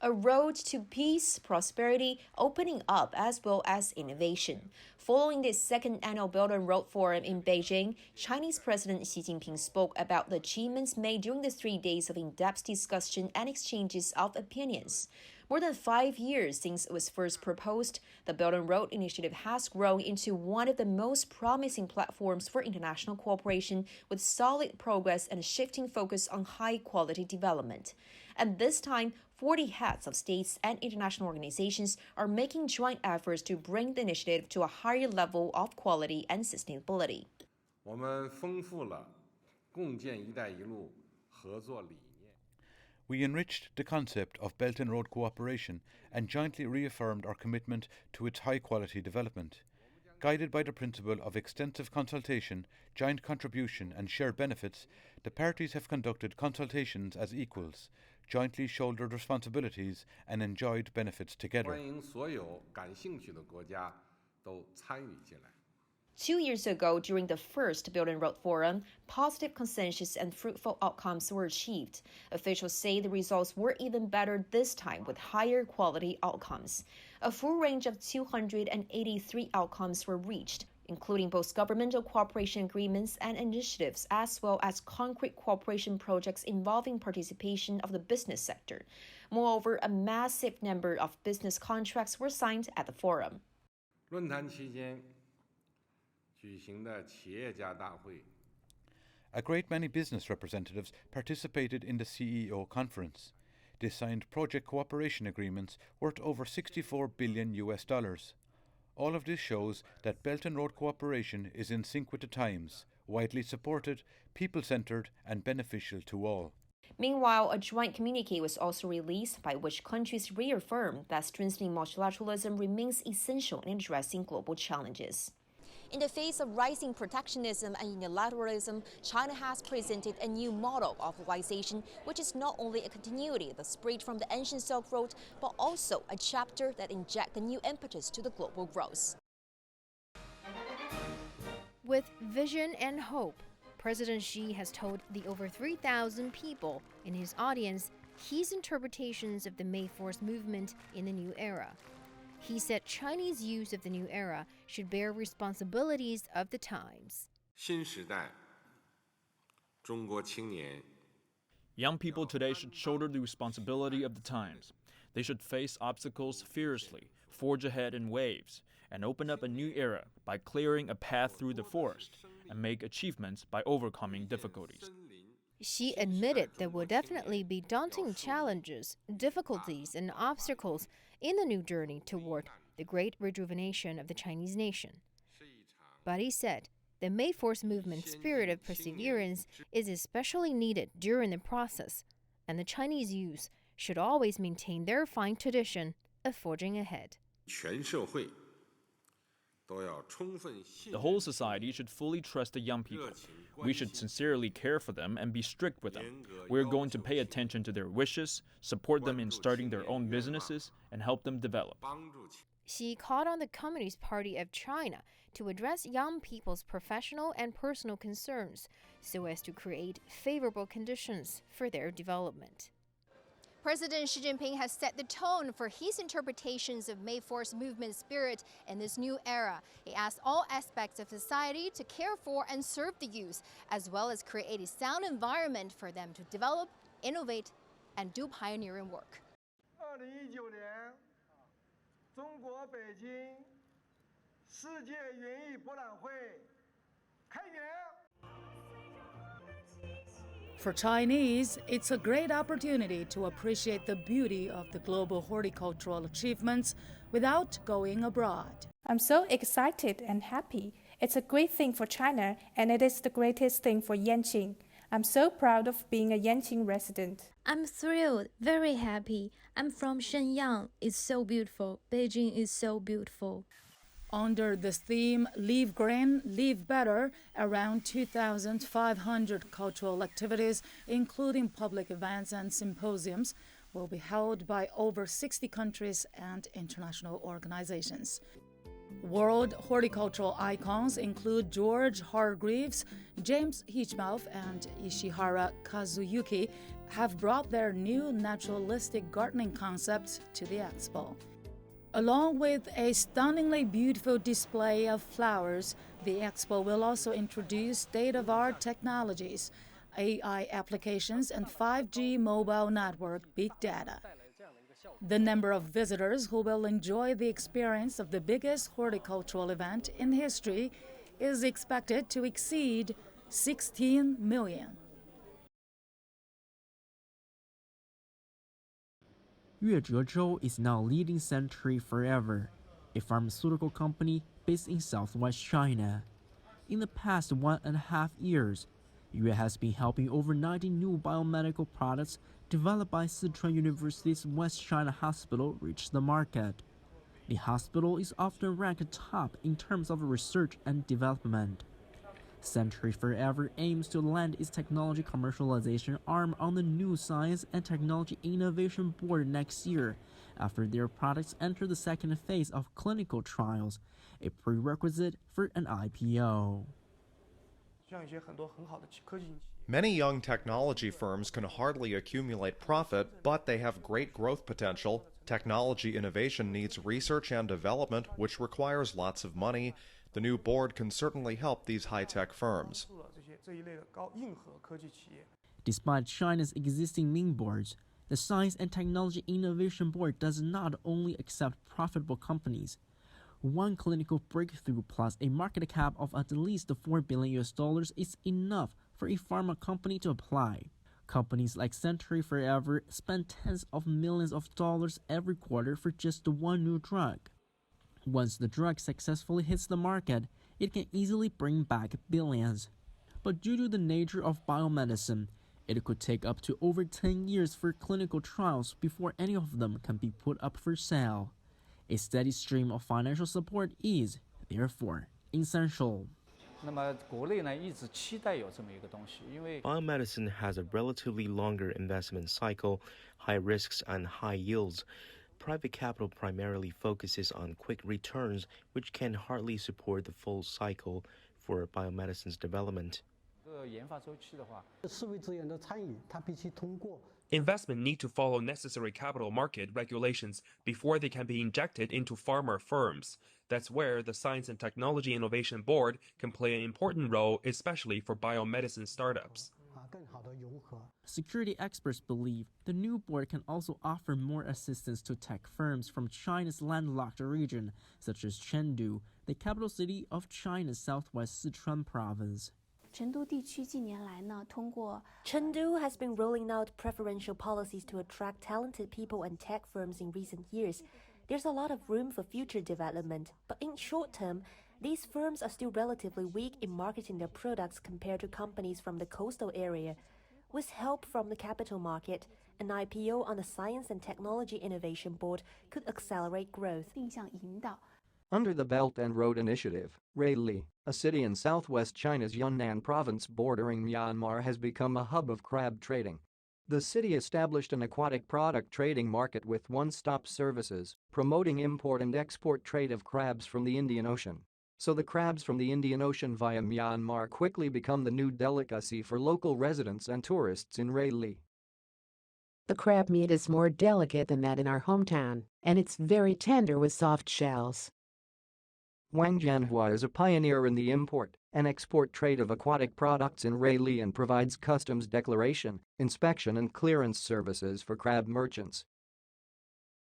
a road to peace, prosperity, opening up, as well as innovation. Following this second annual Belt and Road Forum in Beijing, Chinese President Xi Jinping spoke about the achievements made during the 3 days of in-depth discussion and exchanges of opinions. More than 5 years since it was first proposed, the Belt and Road Initiative has grown into one of the most promising platforms for international cooperation, with solid progress and a shifting focus on high-quality development. And this time, 40 heads of states and international organizations are making joint efforts to bring the initiative to a higher level of quality and sustainability. 我们丰富了共建“一带一路”合作理念。 We enriched the concept of Belt and Road cooperation and jointly reaffirmed our commitment to its high-quality development. Guided by the principle of extensive consultation, joint contribution and shared benefits, the parties have conducted consultations as equals, jointly shouldered responsibilities and enjoyed benefits together. 欢迎所有感兴趣的国家都参与进来。 2 years ago, during the first Belt and Road Forum, positive consensus and fruitful outcomes were achieved. Officials say the results were even better this time, with higher quality outcomes. A full range of 283 outcomes were reached, including both governmental cooperation agreements and initiatives, as well as concrete cooperation projects involving participation of the business sector. Moreover, a massive number of business contracts were signed at the forum. 论坛期间 举行的企业家大会 A great many business representatives participated in the CEO conference. They signed project cooperation agreements worth over $64 billion. All of this shows that Belt and Road cooperation is in sync with the times, widely supported, people-centred and beneficial to all. Meanwhile, a joint communique was also released by which countries reaffirmed that strengthening multilateralism remains essential in addressing global challenges. In the face of rising protectionism and unilateralism, China has presented a new model of globalization, which is not only a continuity that spread from the ancient Silk Road, but also a chapter that injects a new impetus to the global growth. With vision and hope, President Xi has told the over 3,000 people in his audience his interpretations of the May 4th movement in the new era. He said Chinese youth of the new era should bear responsibilities of the times. 新时代中国青年 Young people today should shoulder the responsibility of the times. They should face obstacles fiercely, forge ahead in waves, and open up a new era by clearing a path through the forest and make achievements by overcoming difficulties. Xi admitted there will definitely be daunting challenges, difficulties, and obstacles in the new journey toward the great rejuvenation of the Chinese nation. But he said the May 4th movement's spirit of perseverance is especially needed during the process, and the Chinese youth should always maintain their fine tradition of forging ahead. 全社会都要充分信 The whole society should fully trust the young people. We should sincerely care for them and be strict with them. We're going to pay attention to their wishes, support them in starting their own businesses, and help them develop. 帮助其 Xi called on the Communist Party of China to address young people's professional and personal concerns so as to create favorable conditions for their development. President Xi Jinping has set the tone for his interpretations of May 4th movement spirit in this new era. He asked all aspects of society to care for and serve the youth, as well as create a sound environment for them to develop, innovate, and do pioneering work. 2019年，中国北京世界园艺博览会开园。 For Chinese, it's a great opportunity to appreciate the beauty of the global horticultural achievements without going abroad. I'm so excited and happy. It's a great thing for China, and it is the greatest thing for Yanqing. I'm so proud of being a Yanqing resident. I'm thrilled, very happy. I'm from Shenyang. It's so beautiful. Beijing is so beautiful. Under this theme, Live Green, Live Better, around 2,500 cultural activities, including public events and symposiums, will be held by over 60 countries and international organizations. World horticultural icons include George Hargreaves, James Hitchmouth, and Ishihara Kazuyuki, have brought their new naturalistic gardening concepts to the expo. Along with a stunningly beautiful display of flowers, the expo will also introduce state-of-art technologies, AI applications, and 5G mobile network big data. The number of visitors who will enjoy the experience of the biggest horticultural event in history is expected to exceed 16 million. Yuezhezhou is now leading Century Forever, a pharmaceutical company based in southwest China. In the past 1.5 years, Yue has been helping over 90 new biomedical products developed by Sichuan University's West China Hospital reach the market. The hospital is often ranked top in terms of research and development. Century Forever aims to land its technology commercialization arm on the new Science and Technology Innovation Board next year, after their products enter the second phase of clinical trials, a prerequisite for an IPO. Many young technology firms can hardly accumulate profit, but they have great growth potential. Technology innovation needs research and development, which requires lots of money. The new board can certainly help these high-tech firms. Despite China's existing Ming boards, the Science and Technology Innovation Board does not only accept profitable companies. One clinical breakthrough plus a market cap of at least $4 billion is enough for a pharma company to apply. Companies like Century Forever spend tens of millions of dollars every quarter for just one new drug. Once the drug successfully hits the market, it can easily bring back billions. But due to the nature of biomedicine, it could take up to over 10 years for clinical trials before any of them can be put up for sale. A steady stream of financial support is, therefore, essential. Biomedicine has a relatively longer investment cycle, high risks and high yields. Private capital primarily focuses on quick returns, which can hardly support the full cycle for biomedicine's development. Investment need to follow necessary capital market regulations before they can be injected into pharma firms. That's where the Science and Technology Innovation Board can play an important role, especially for biomedicine startups. Security experts believe the new board can also offer more assistance to tech firms from China's landlocked region, such as Chengdu, the capital city of China's southwest Sichuan province. Chengdu has been rolling out preferential policies to attract talented people and tech firms in recent years. There's a lot of room for future development, but in short term, these firms are still relatively weak in marketing their products compared to companies from the coastal area. With help from the capital market, an IPO on the Science and Technology Innovation Board could accelerate growth. Under the Belt and Road Initiative, Ruili, a city in southwest China's Yunnan province bordering Myanmar, has become a hub of crab trading. The city established an aquatic product trading market with one-stop services, promoting import and export trade of crabs from the Indian Ocean. So the crabs from the Indian Ocean via Myanmar quickly become the new delicacy for local residents and tourists in Ruili. The crab meat is more delicate than that in our hometown, and it's very tender with soft shells. Wang Jianhua is a pioneer in the import and export trade of aquatic products in Ruili and provides customs declaration, inspection and clearance services for crab merchants.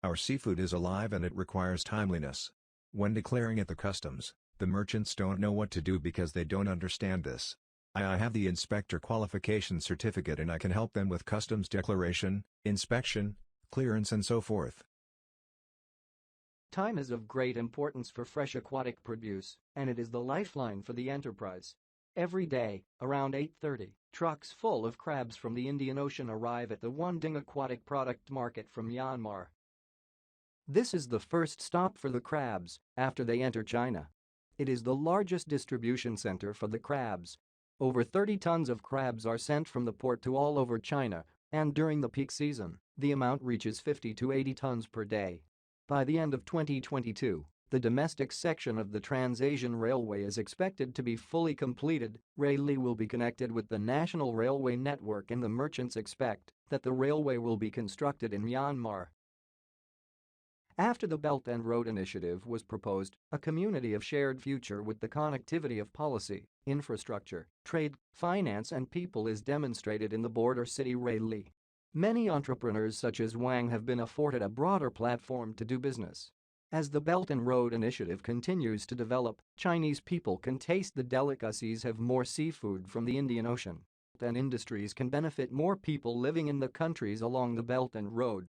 Our seafood is alive and it requires timeliness. When declaring at the customs, the merchants don't know what to do because they don't understand this. I have the inspector qualification certificate and I can help them with customs declaration, inspection, clearance and so forth. Time is of great importance for fresh aquatic produce, and it is the lifeline for the enterprise. Every day, around 8:30, trucks full of crabs from the Indian Ocean arrive at the Wanding Aquatic Product Market from Myanmar. This is the first stop for the crabs after they enter China. It is the largest distribution center for the crabs. Over 30 tons of crabs are sent from the port to all over China, and during the peak season, the amount reaches 50 to 80 tons per day. By the end of 2022, the domestic section of the Trans-Asian Railway is expected to be fully completed. Ruili will be connected with the national railway network and the merchants expect that the railway will be constructed in Myanmar. After the Belt and Road Initiative was proposed, a community of shared future with the connectivity of policy, infrastructure, trade, finance and people is demonstrated in the border city Rayli. Many entrepreneurs such as Wang have been afforded a broader platform to do business. As the Belt and Road Initiative continues to develop, Chinese people can taste the delicacies of more seafood from the Indian Ocean. And industries can benefit more people living in the countries along the Belt and Road.